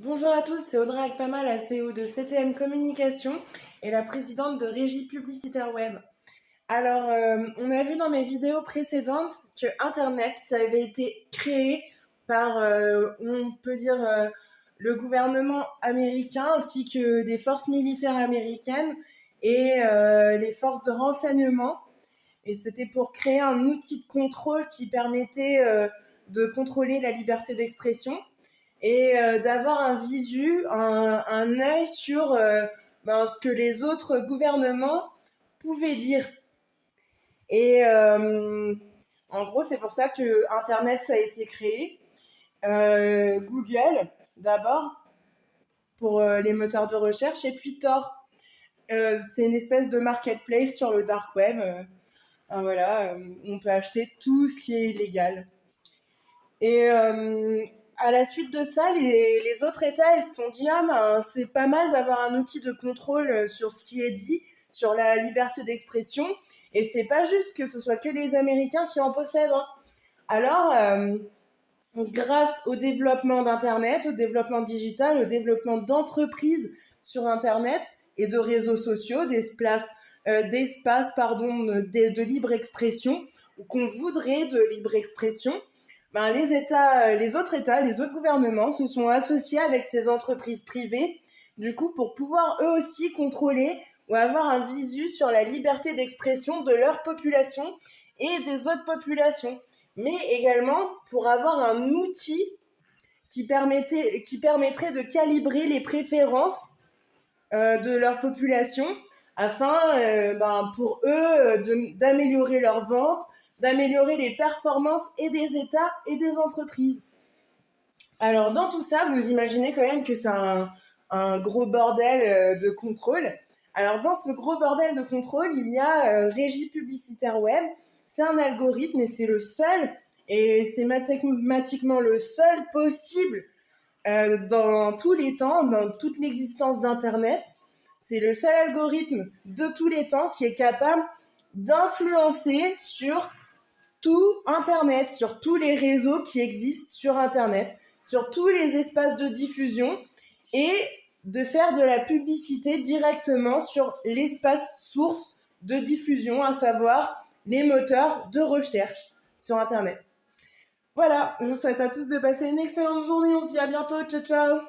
Bonjour à tous, c'est Audrey Akpama, la CEO de CTM Communication et la présidente de Régie Publicitaire Web. Alors, on a vu dans mes vidéos précédentes que Internet, ça avait été créé par, on peut dire, le gouvernement américain ainsi que des forces militaires américaines et les forces de renseignement. Et c'était pour créer un outil de contrôle qui permettait de contrôler la liberté d'expression et d'avoir un visu, un œil sur ce que les autres gouvernements pouvaient dire. Et en gros, c'est pour ça que Internet ça a été créé. Google, d'abord, pour les moteurs de recherche, et puis Tor. C'est une espèce de marketplace sur le dark web. Voilà, on peut acheter tout ce qui est illégal. Et à la suite de ça, les autres États ils se sont dit c'est pas mal d'avoir un outil de contrôle sur ce qui est dit, sur la liberté d'expression. Et c'est pas juste que ce soit que les Américains qui en possèdent. Hein. Alors, grâce au développement d'Internet, au développement digital, au développement d'entreprises sur Internet et de réseaux sociaux, d'espaces de libre expression, ou qu'on voudrait de libre expression, les autres États, les autres gouvernements se sont associés avec ces entreprises privées, du coup, pour pouvoir eux aussi contrôler ou avoir un visu sur la liberté d'expression de leur population et des autres populations. Mais également pour avoir un outil qui permettrait de calibrer les préférences de leur population afin, pour eux, d'améliorer leurs ventes, d'améliorer les performances et des États et des entreprises. Alors, dans tout ça, vous imaginez quand même que c'est un gros bordel de contrôle. Alors, dans ce gros bordel de contrôle, il y a Régie Publicitaire Web. C'est un algorithme et c'est le seul, et c'est mathématiquement le seul possible dans tous les temps, dans toute l'existence d'Internet. C'est le seul algorithme de tous les temps qui est capable d'influencer sur tout Internet, sur tous les réseaux qui existent sur Internet, sur tous les espaces de diffusion et de faire de la publicité directement sur l'espace source de diffusion, à savoir les moteurs de recherche sur Internet. Voilà, je vous souhaite à tous de passer une excellente journée. On se dit à bientôt. Ciao, ciao.